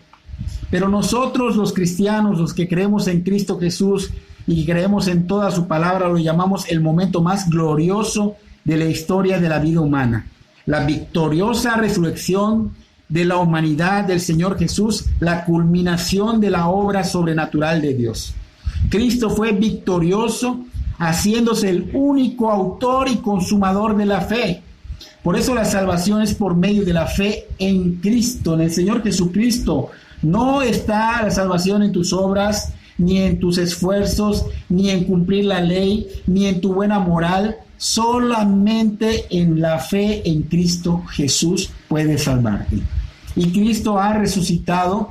Pero nosotros los cristianos, los que creemos en Cristo Jesús y creemos en toda su palabra, lo llamamos el momento más glorioso de la historia de la vida humana. La victoriosa resurrección de la humanidad del Señor Jesús, la culminación de la obra sobrenatural de Dios. Cristo fue victorioso, haciéndose el único autor y consumador de la fe. Por eso la salvación es por medio de la fe en Cristo, en el Señor Jesucristo. No está la salvación en tus obras, ni en tus esfuerzos, ni en cumplir la ley, ni en tu buena moral. Solamente en la fe en Cristo Jesús puedes salvarte. Y Cristo ha resucitado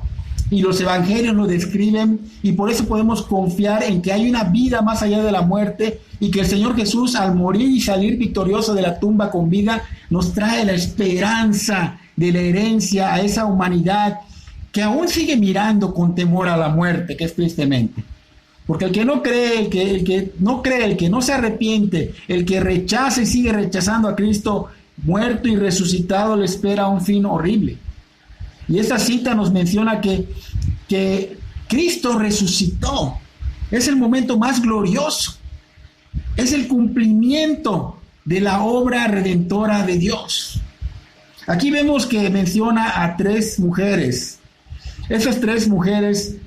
y los evangelios lo describen, y por eso podemos confiar en que hay una vida más allá de la muerte, y que el Señor Jesús, al morir y salir victorioso de la tumba con vida, nos trae la esperanza de la herencia a esa humanidad que aún sigue mirando con temor a la muerte, que es tristemente. Porque el que no cree, el que no se arrepiente, el que rechaza y sigue rechazando a Cristo muerto y resucitado, le espera un fin horrible. Y esta cita nos menciona que Cristo resucitó. Es el momento más glorioso. Es el cumplimiento de la obra redentora de Dios. Aquí vemos que menciona a 3 mujeres. Esas 3 mujeres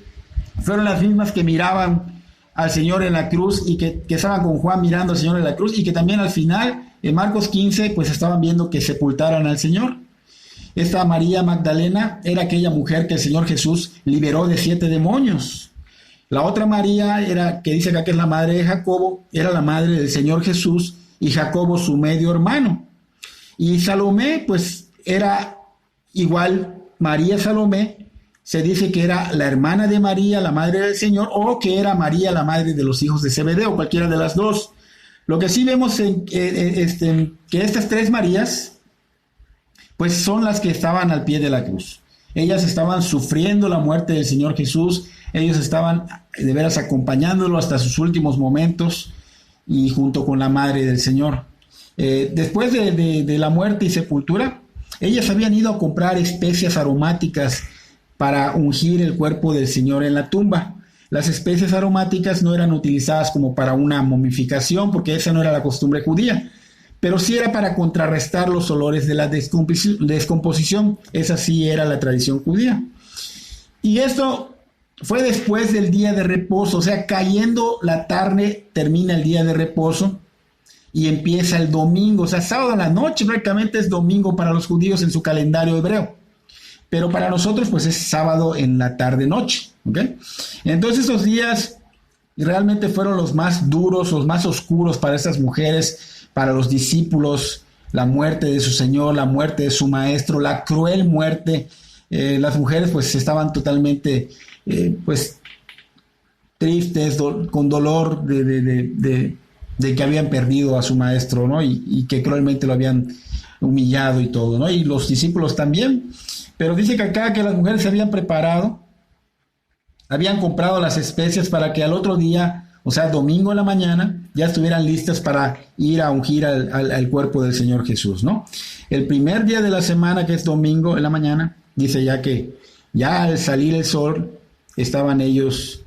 fueron las mismas que miraban al Señor en la cruz, y que estaban con Juan mirando al Señor en la cruz, y que también al final, en Marcos 15, pues estaban viendo que sepultaran al Señor. Esta María Magdalena era aquella mujer que el Señor Jesús liberó de 7 demonios. La otra María, que dice acá que es la madre de Jacobo, era la madre del Señor Jesús, y Jacobo su medio hermano. Y Salomé, pues era igual. María Salomé se dice que era la hermana de María, la madre del Señor, o que era María, la madre de los hijos de Zebedeo, cualquiera de las dos. Lo que sí vemos que estas 3 Marías, pues son las que estaban al pie de la cruz. Ellas estaban sufriendo la muerte del Señor Jesús, ellos estaban de veras acompañándolo hasta sus últimos momentos, y junto con la madre del Señor. Después de la muerte y sepultura, ellas habían ido a comprar especias aromáticas para ungir el cuerpo del Señor en la tumba. Las especias aromáticas no eran utilizadas como para una momificación, porque esa no era la costumbre judía. pero sí era para contrarrestar los olores de la descomposición. Esa sí era la tradición judía. Y esto fue después del día de reposo, o sea, cayendo la tarde termina el día de reposo y empieza el domingo, o sea, sábado en la noche prácticamente es domingo para los judíos en su calendario hebreo, pero para nosotros pues es sábado en la tarde-noche, ¿ok? Entonces esos días realmente fueron los más duros, los más oscuros para estas mujeres, para los discípulos, la muerte de su Señor, la muerte de su Maestro, la cruel muerte. Las mujeres pues estaban totalmente pues tristes, con dolor de que habían perdido a su Maestro, ¿no? Y que cruelmente lo habían humillado y todo, ¿no? Y los discípulos también. Pero dice que acá que las mujeres se habían preparado, habían comprado las especias para que al otro día, o sea, domingo en la mañana, ya estuvieran listas para ir a ungir al cuerpo del Señor Jesús, ¿no? El primer día de la semana, que es domingo en la mañana, dice ya que ya al salir el sol estaban ellos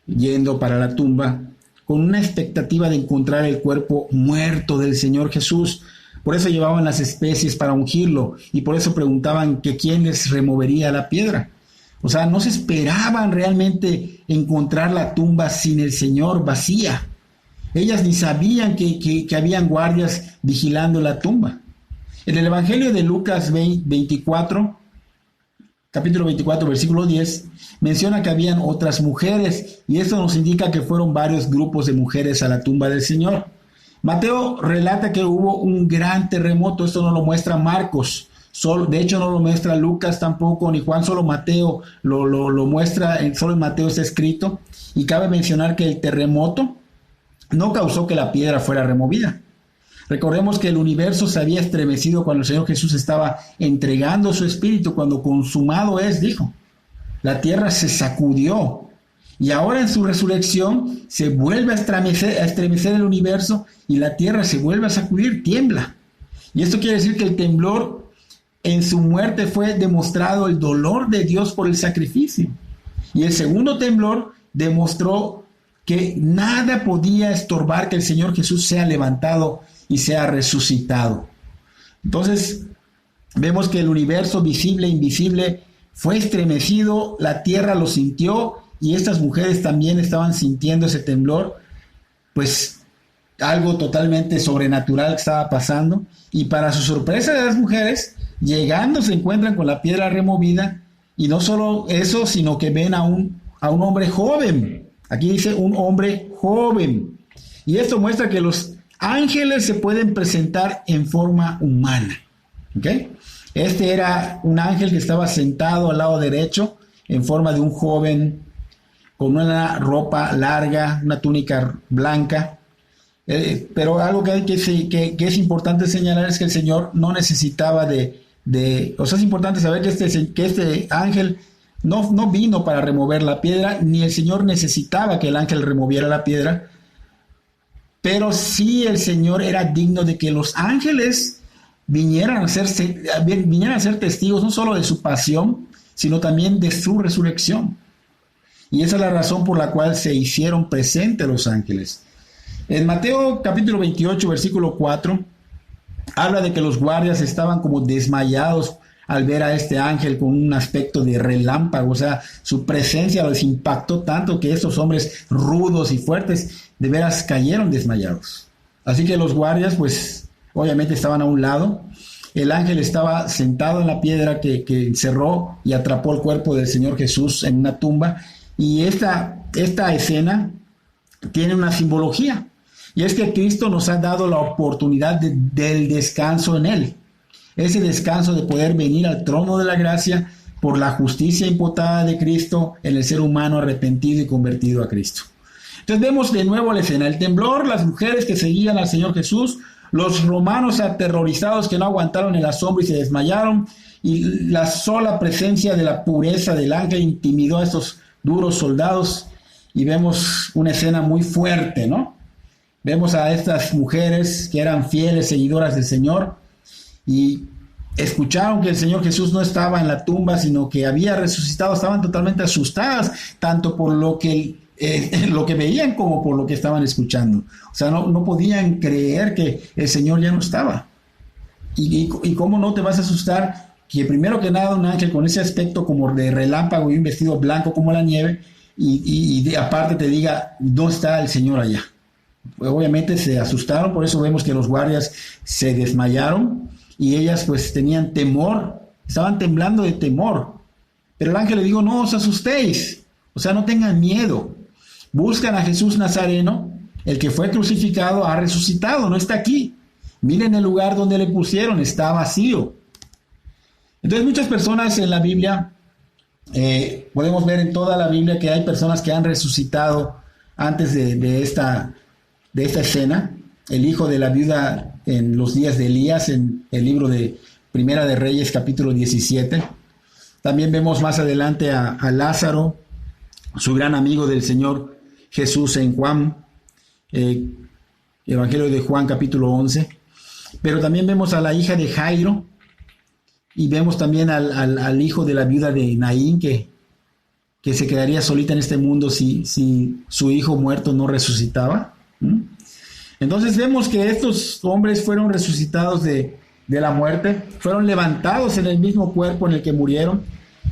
yendo para la tumba con una expectativa de encontrar el cuerpo muerto del Señor Jesús. Por eso llevaban las especies para ungirlo y por eso preguntaban que quién les removería la piedra. O sea, no se esperaban realmente encontrar la tumba sin el Señor vacía. Ellas ni sabían que habían guardias vigilando la tumba. En el Evangelio de Lucas 24, capítulo 24, versículo 10, menciona que habían otras mujeres y esto nos indica que fueron varios grupos de mujeres a la tumba del Señor. Mateo relata que hubo un gran terremoto, esto no lo muestra Marcos, de hecho no lo muestra Lucas tampoco, ni Juan, solo Mateo lo muestra, solo en Mateo está escrito, y cabe mencionar que el terremoto no causó que la piedra fuera removida. Recordemos que el universo se había estremecido cuando el Señor Jesús estaba entregando su espíritu, cuando consumado es, dijo. La tierra se sacudió y ahora en su resurrección se vuelve a estremecer el universo y la tierra se vuelve a sacudir, tiembla. Y esto quiere decir que el temblor en su muerte fue demostrado el dolor de Dios por el sacrificio. Y el segundo temblor demostró que nada podía estorbar que el Señor Jesús sea levantado y sea resucitado. Entonces, vemos que el universo visible e invisible fue estremecido, la tierra lo sintió y estas mujeres también estaban sintiendo ese temblor, pues algo totalmente sobrenatural que estaba pasando. Y para su sorpresa de las mujeres, llegando se encuentran con la piedra removida y no solo eso, sino que ven a un hombre joven. Aquí dice un hombre joven. Y esto muestra que los ángeles se pueden presentar en forma humana. ¿Ok? Este era un ángel que estaba sentado al lado derecho en forma de un joven con una ropa larga, una túnica blanca. Pero algo que es importante señalar es que el Señor no necesitaba o sea, es importante saber que este ángel no vino para remover la piedra, ni el Señor necesitaba que el ángel removiera la piedra, pero sí el Señor era digno de que los ángeles vinieran a ser testigos no solo de su pasión, sino también de su resurrección. Y esa es la razón por la cual se hicieron presentes los ángeles. En Mateo capítulo 28, versículo 4, habla de que los guardias estaban como desmayados al ver a este ángel con un aspecto de relámpago. O sea, su presencia los impactó tanto que estos hombres rudos y fuertes de veras cayeron desmayados. Así que los guardias, pues, obviamente estaban a un lado. El ángel estaba sentado en la piedra que encerró y atrapó el cuerpo del Señor Jesús en una tumba. Y esta escena tiene una simbología. Y es que Cristo nos ha dado la oportunidad del descanso en Él. Ese descanso de poder venir al trono de la gracia por la justicia imputada de Cristo en el ser humano arrepentido y convertido a Cristo. Entonces vemos de nuevo la escena, el temblor, las mujeres que seguían al Señor Jesús, los romanos aterrorizados que no aguantaron el asombro y se desmayaron, y la sola presencia de la pureza del ángel intimidó a estos duros soldados, y vemos una escena muy fuerte, ¿no? Vemos a estas mujeres que eran fieles seguidoras del Señor y escucharon que el Señor Jesús no estaba en la tumba, sino que había resucitado. Estaban totalmente asustadas, tanto por lo que lo que veían como por lo que estaban escuchando. O sea, no podían creer que el Señor ya no estaba. Y cómo no te vas a asustar que primero que nada un ángel con ese aspecto como de relámpago y un vestido blanco como la nieve y aparte te diga, no está el Señor allá. Pues obviamente se asustaron, por eso vemos que los guardias se desmayaron y ellas pues tenían temor, estaban temblando de temor. Pero el ángel le dijo, no os asustéis, o sea, no tengan miedo. Buscan a Jesús Nazareno, el que fue crucificado ha resucitado, no está aquí. Miren el lugar donde le pusieron, está vacío. Entonces muchas personas en la Biblia, podemos ver en toda la Biblia que hay personas que han resucitado antes de esta escena. El hijo de la viuda en los días de Elías, en el libro de Primera de Reyes, capítulo 17. También vemos más adelante a Lázaro, su gran amigo del Señor Jesús en Juan, Evangelio de Juan, capítulo 11. Pero también vemos a la hija de Jairo y vemos también al hijo de la viuda de Naín que se quedaría solita en este mundo si su hijo muerto no resucitaba. Entonces vemos que estos hombres fueron resucitados de la muerte, fueron levantados en el mismo cuerpo en el que murieron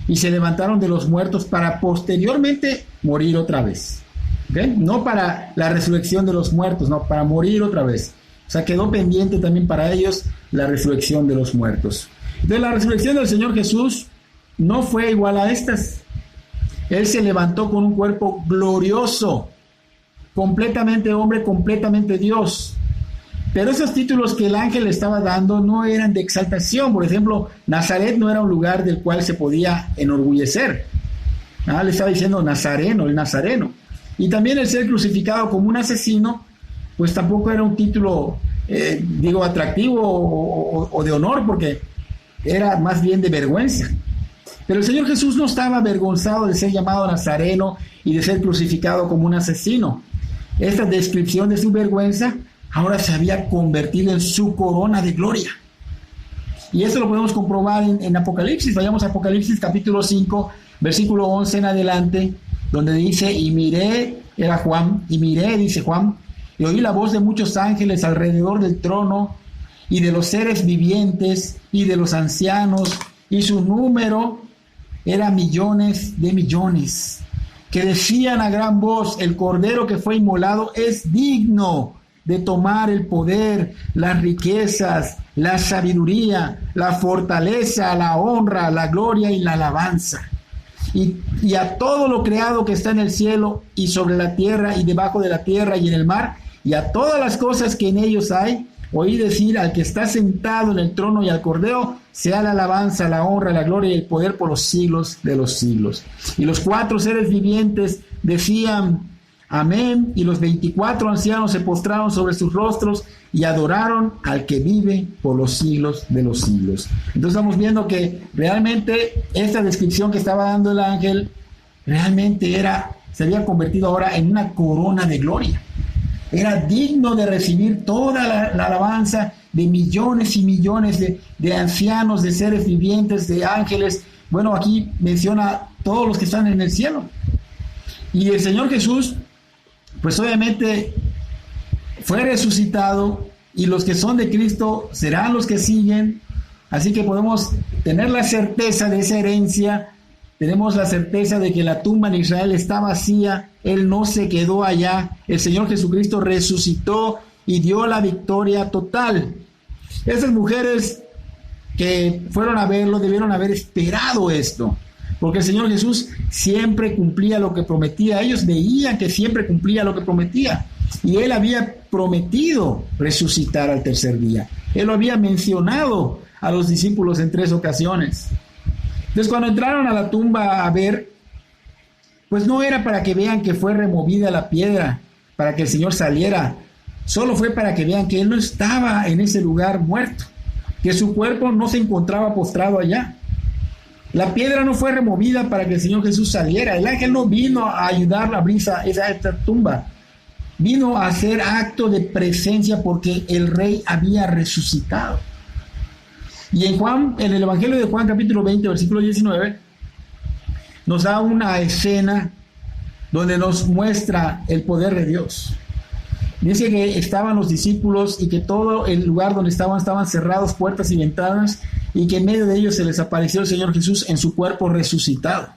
y se levantaron de los muertos para posteriormente morir otra vez. ¿Okay? No para la resurrección de los muertos, no, para morir otra vez. O sea, quedó pendiente también para ellos la resurrección de los muertos. De la resurrección del Señor Jesús no fue igual a estas. Él se levantó con un cuerpo glorioso, completamente hombre, completamente Dios. Pero esos títulos que el ángel le estaba dando no eran de exaltación. Por ejemplo, Nazaret no era un lugar del cual se podía enorgullecer. Le estaba diciendo Nazareno, el Nazareno. Y también el ser crucificado como un asesino, pues tampoco era un título, atractivo o de honor, porque era más bien de vergüenza. Pero el Señor Jesús no estaba avergonzado de ser llamado Nazareno y de ser crucificado como un asesino. Esta descripción de su vergüenza ahora se había convertido en su corona de gloria. Y esto lo podemos comprobar en Apocalipsis. Vayamos a Apocalipsis capítulo 5, versículo 11 en adelante, donde dice, y miré, era Juan, y miré, dice Juan, y oí la voz de muchos ángeles alrededor del trono, y de los seres vivientes, y de los ancianos, y su número era millones de millones, que decían a gran voz, el Cordero que fue inmolado es digno de tomar el poder, las riquezas, la sabiduría, la fortaleza, la honra, la gloria y la alabanza. Y a todo lo creado que está en el cielo y sobre la tierra y debajo de la tierra y en el mar, y a todas las cosas que en ellos hay, oí decir al que está sentado en el trono y al Cordero, sea la alabanza, la honra, la gloria y el poder por los siglos de los siglos. Y los 4 seres vivientes decían, amén, y los 24 ancianos se postraron sobre sus rostros y adoraron al que vive por los siglos de los siglos. Entonces estamos viendo que realmente esta descripción que estaba dando el ángel realmente se había convertido ahora en una corona de gloria. Era digno de recibir toda la alabanza de millones y millones de ancianos, de seres vivientes, de ángeles. Bueno, aquí menciona todos los que están en el cielo. Y el Señor Jesús, pues obviamente fue resucitado y los que son de Cristo serán los que siguen. Así que podemos tener la certeza de esa herencia. Tenemos la certeza de que la tumba en Israel está vacía. Él no se quedó allá. El Señor Jesucristo resucitó y dio la victoria total. Esas mujeres que fueron a verlo debieron haber esperado esto, porque el Señor Jesús siempre cumplía lo que prometía. Ellos veían que siempre cumplía lo que prometía. Y Él había prometido resucitar al tercer día. Él lo había mencionado a los discípulos en 3 ocasiones. Entonces, cuando entraron a la tumba a ver, pues no era para que vean que fue removida la piedra, para que el Señor saliera. Solo fue para que vean que Él no estaba en ese lugar muerto, que su cuerpo no se encontraba postrado allá. La piedra no fue removida para que el Señor Jesús saliera. El ángel no vino a ayudarlo a abrir esta tumba. Vino a hacer acto de presencia porque el Rey había resucitado. Y en el Evangelio de Juan, capítulo 20, versículo 19, nos da una escena donde nos muestra el poder de Dios. Dice que estaban los discípulos y que todo el lugar donde estaban cerrados, puertas y ventanas, y que en medio de ellos se les apareció el Señor Jesús en su cuerpo resucitado.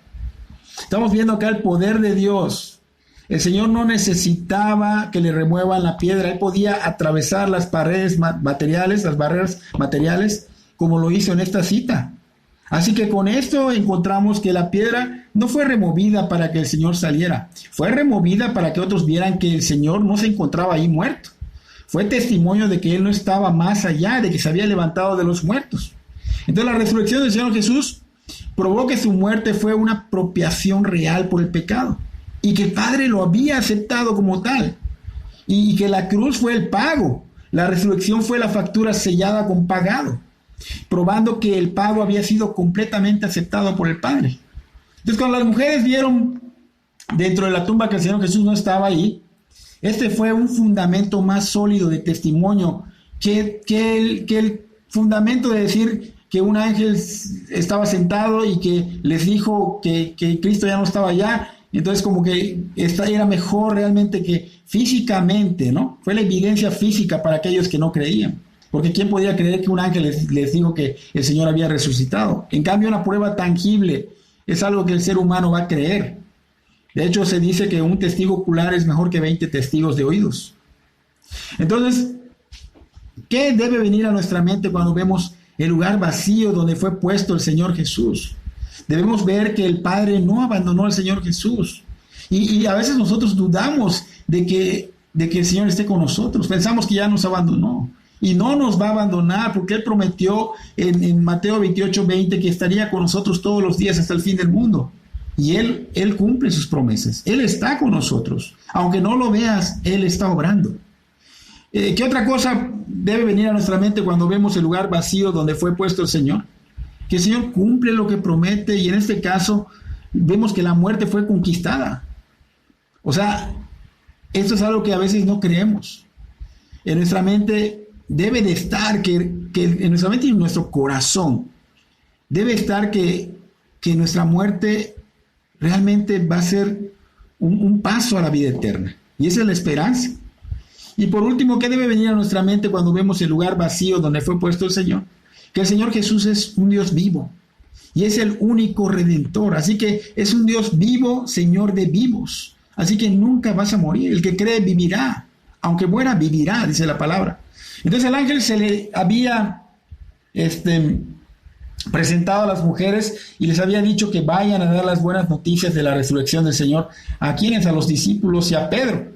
Estamos viendo acá el poder de Dios. El Señor no necesitaba que le remuevan la piedra. Él podía atravesar las paredes materiales, las barreras materiales, como lo hizo en esta cita. Así que con esto encontramos que la piedra no fue removida para que el Señor saliera. Fue removida para que otros vieran que el Señor no se encontraba ahí muerto. Fue testimonio de que Él no estaba más allá, de que se había levantado de los muertos. Entonces la resurrección del Señor Jesús probó que su muerte fue una apropiación real por el pecado y que el Padre lo había aceptado como tal y que la cruz fue el pago. La resurrección fue la factura sellada con pagado, probando que el pago había sido completamente aceptado por el Padre. Entonces, cuando las mujeres vieron dentro de la tumba que el Señor Jesús no estaba ahí, este fue un fundamento más sólido de testimonio que el fundamento de decir que un ángel estaba sentado y que les dijo que Cristo ya no estaba allá. Entonces, como que esta era mejor realmente que físicamente, ¿no? Fue la evidencia física para aquellos que no creían. Porque ¿quién podía creer que un ángel les dijo que el Señor había resucitado? En cambio, una prueba tangible es algo que el ser humano va a creer. De hecho, se dice que un testigo ocular es mejor que 20 testigos de oídos. Entonces, ¿qué debe venir a nuestra mente cuando vemos el lugar vacío donde fue puesto el Señor Jesús? Debemos ver que el Padre no abandonó al Señor Jesús. Y a veces nosotros dudamos de que el Señor esté con nosotros. Pensamos que ya nos abandonó. Y no nos va a abandonar porque Él prometió en Mateo 28:20 que estaría con nosotros todos los días hasta el fin del mundo. Y Él cumple sus promesas. Él está con nosotros. Aunque no lo veas, Él está obrando. ¿Qué otra cosa debe venir a nuestra mente cuando vemos el lugar vacío donde fue puesto el Señor? Que el Señor cumple lo que promete y en este caso vemos que la muerte fue conquistada. O sea, esto es algo que a veces no creemos. En nuestra mente debe de estar, que en nuestra mente y en nuestro corazón, debe estar que nuestra muerte realmente va a ser un paso a la vida eterna. Y esa es la esperanza. Y por último, ¿qué debe venir a nuestra mente cuando vemos el lugar vacío donde fue puesto el Señor? Que el Señor Jesús es un Dios vivo y es el único Redentor. Así que es un Dios vivo, Señor de vivos. Así que nunca vas a morir. El que cree vivirá. Aunque muera, vivirá, dice la palabra. Entonces el ángel se le había presentado a las mujeres y les había dicho que vayan a dar las buenas noticias de la resurrección del Señor. ¿A quiénes? A los discípulos y a Pedro.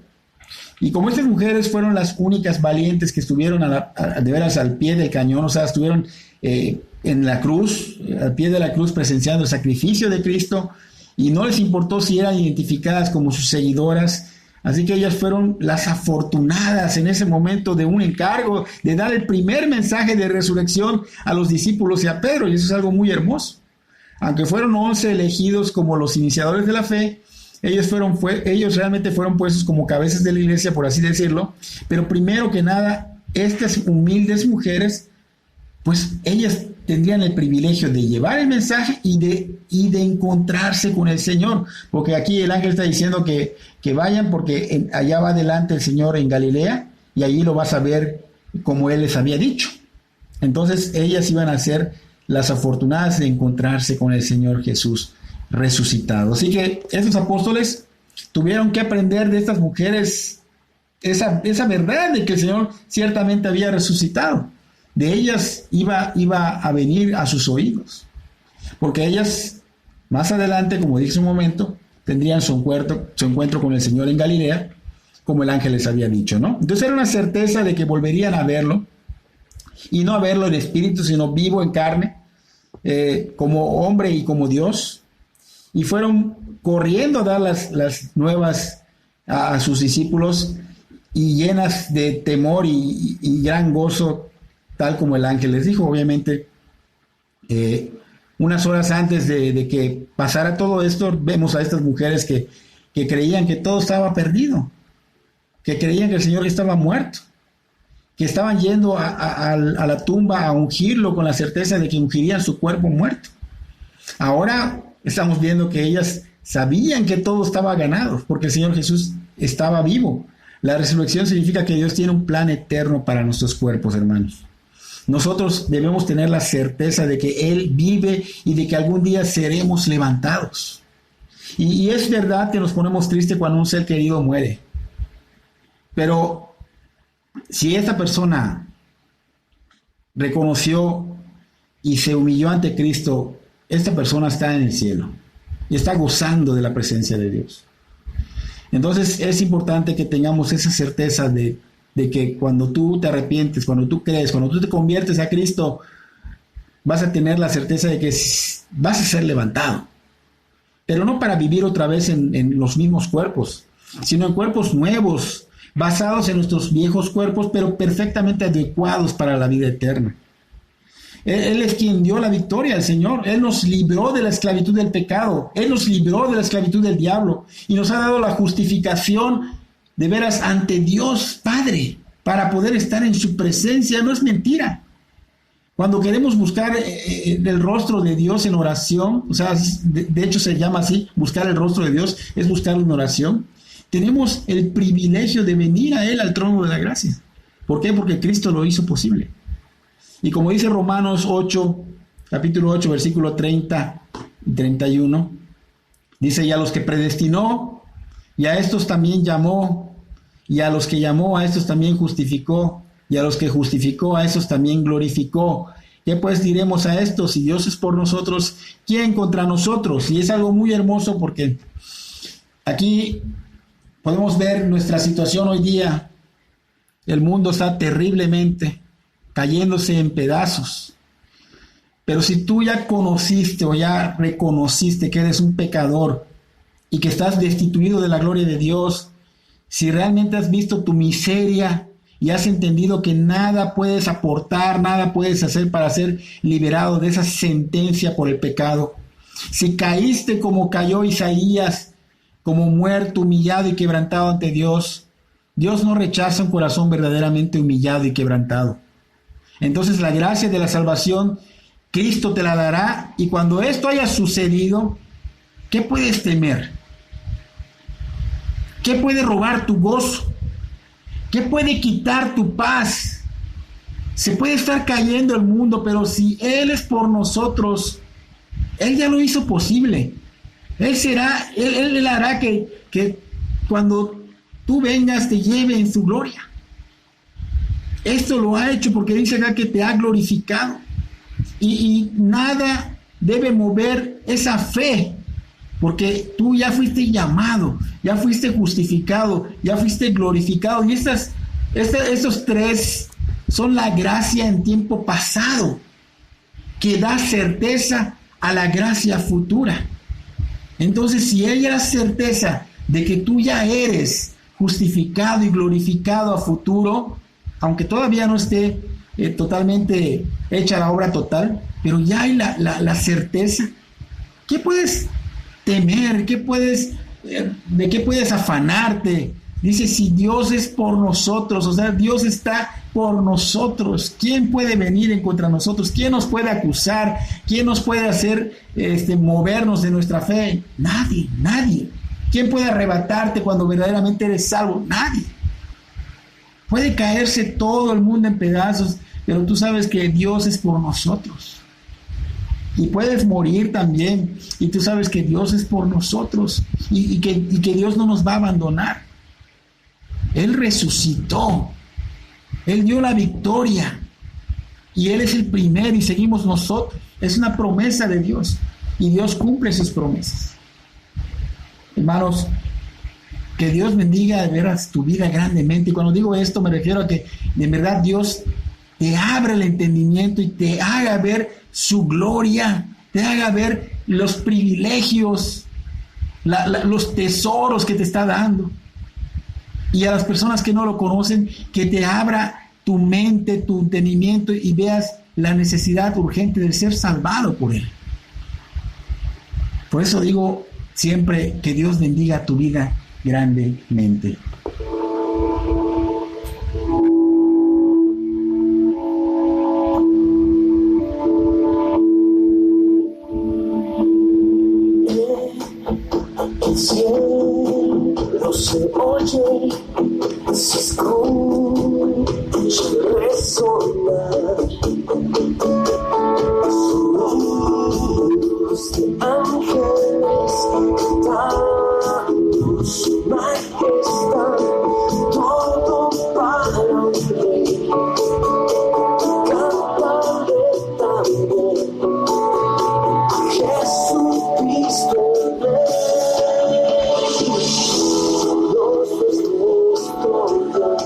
Y como estas mujeres fueron las únicas valientes que estuvieron de veras al pie del cañón, o sea, estuvieron en la cruz, al pie de la cruz presenciando el sacrificio de Cristo, y no les importó si eran identificadas como sus seguidoras. Así que ellas fueron las afortunadas en ese momento de un encargo, de dar el primer mensaje de resurrección a los discípulos y a Pedro, y eso es algo muy hermoso. Aunque fueron 11 elegidos como los iniciadores de la fe, ellos realmente fueron puestos como cabezas de la iglesia, por así decirlo, pero primero que nada, estas humildes mujeres, pues ellas tendrían el privilegio de llevar el mensaje y de encontrarse con el Señor, porque aquí el ángel está diciendo que vayan porque allá va adelante el Señor en Galilea y allí lo vas a ver como Él les había dicho. Entonces ellas iban a ser las afortunadas de encontrarse con el Señor Jesús resucitado. Así que estos apóstoles tuvieron que aprender de estas mujeres esa verdad de que el Señor ciertamente había resucitado. De ellas iba a venir a sus oídos, porque ellas más adelante, como dije hace un momento, tendrían su encuentro con el Señor en Galilea, como el ángel les había dicho, ¿no? Entonces era una certeza de que volverían a verlo, y no a verlo en espíritu, sino vivo en carne, como hombre y como Dios, y fueron corriendo a dar las nuevas a sus discípulos, y llenas de temor y gran gozo, tal como el ángel les dijo. Obviamente, unas horas antes de que pasara todo esto, vemos a estas mujeres que creían que todo estaba perdido, que creían que el Señor estaba muerto, que estaban yendo a la tumba a ungirlo con la certeza de que ungirían su cuerpo muerto. Ahora estamos viendo que ellas sabían que todo estaba ganado, porque el Señor Jesús estaba vivo. La resurrección significa que Dios tiene un plan eterno para nuestros cuerpos, hermanos. Nosotros debemos tener la certeza de que Él vive y de que algún día seremos levantados. Y es verdad que nos ponemos tristes cuando un ser querido muere. Pero si esta persona reconoció y se humilló ante Cristo, esta persona está en el cielo y está gozando de la presencia de Dios. Entonces es importante que tengamos esa certeza de que cuando tú te arrepientes, cuando tú crees, cuando tú te conviertes a Cristo, vas a tener la certeza de que vas a ser levantado. Pero no para vivir otra vez en los mismos cuerpos, sino en cuerpos nuevos, basados en nuestros viejos cuerpos, pero perfectamente adecuados para la vida eterna. Él es quien dio la victoria al Señor. Él nos libró de la esclavitud del pecado. Él nos libró de la esclavitud del diablo. Y nos ha dado la justificación de veras ante Dios Padre para poder estar en su presencia. No es mentira. Cuando queremos buscar el rostro de Dios en oración, o sea, de hecho se llama así, buscar el rostro de Dios, es buscarlo en oración. Tenemos el privilegio de venir a Él al trono de la gracia. ¿Por qué? Porque Cristo lo hizo posible. Y como dice Romanos 8, capítulo 8, versículo 30 y 31, dice, y a los que predestinó, y a estos también llamó, y a los que llamó, a estos también justificó, y a los que justificó, a estos también glorificó. ¿Qué pues diremos a esto? Si Dios es por nosotros, ¿quién contra nosotros? Y es algo muy hermoso porque aquí podemos ver nuestra situación hoy día. El mundo está terriblemente cayéndose en pedazos. Pero si tú ya conociste o ya reconociste que eres un pecador y que estás destituido de la gloria de Dios, si realmente has visto tu miseria y has entendido que nada puedes aportar, nada puedes hacer para ser liberado de esa sentencia por el pecado, si caíste como cayó Isaías, como muerto, humillado y quebrantado ante Dios, Dios no rechaza un corazón verdaderamente humillado y quebrantado. Entonces la gracia de la salvación, Cristo te la dará, y cuando esto haya sucedido, ¿qué puedes temer? ¿Qué puede robar tu gozo? ¿Qué puede quitar tu paz? Se puede estar cayendo el mundo, pero si Él es por nosotros, Él ya lo hizo posible. Él hará que cuando tú vengas te lleve en su gloria. Esto lo ha hecho porque dice acá que te ha glorificado. Y nada debe mover esa fe, porque tú ya fuiste llamado, ya fuiste justificado, ya fuiste glorificado. Y estos tres son la gracia en tiempo pasado, que da certeza a la gracia futura. Entonces, si hay la certeza de que tú ya eres justificado y glorificado a futuro, aunque todavía no esté totalmente hecha la obra total, pero ya hay la certeza, ¿qué puedes temer? ¿De qué puedes afanarte? Dice, si Dios es por nosotros, o sea, Dios está por nosotros, ¿quién puede venir en contra de nosotros? ¿Quién nos puede acusar? ¿Quién nos puede hacer movernos de nuestra fe? Nadie. ¿Quién puede arrebatarte cuando verdaderamente eres salvo? Nadie. Puede caerse todo el mundo en pedazos, pero tú sabes que Dios es por nosotros. Y puedes morir también, y tú sabes que Dios es por nosotros, y que Dios no nos va a abandonar. Él resucitó, Él dio la victoria, y Él es el primero, y seguimos nosotros. Es una promesa de Dios, y Dios cumple sus promesas. Hermanos, que Dios bendiga de veras tu vida grandemente. Y cuando digo esto me refiero a que de verdad Dios te abra el entendimiento y te haga ver su gloria, te haga ver los privilegios, los tesoros que te está dando. Y a las personas que no lo conocen, que te abra tu mente, tu entendimiento, y veas la necesidad urgente de ser salvado por Él. Por eso digo siempre que Dios bendiga tu vida grandemente. resonar. Sonidos de ángeles cantando su majestad, todo para un rey. Cántale también a Jesucristo el Rey. Dios es nuestro Dios,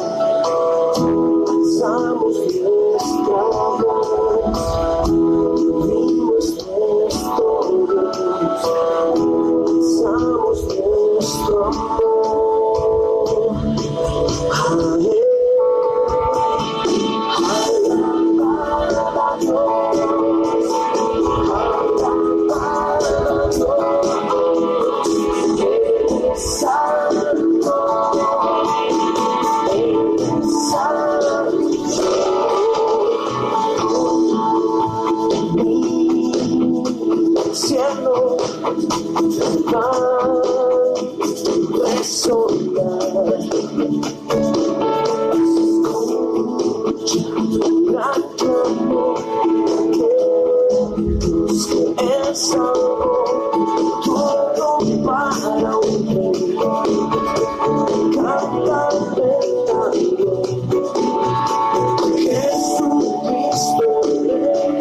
alzamos nuestra voz. Divino es nuestro Dios, alzamos nuestro amor. Amén. Cielo va a resonar. Escucha tu gran clamor, que Dios que es salvo, todo para un rey. Cántale también a Jesucristo el Rey.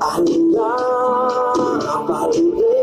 Alaba al Rey.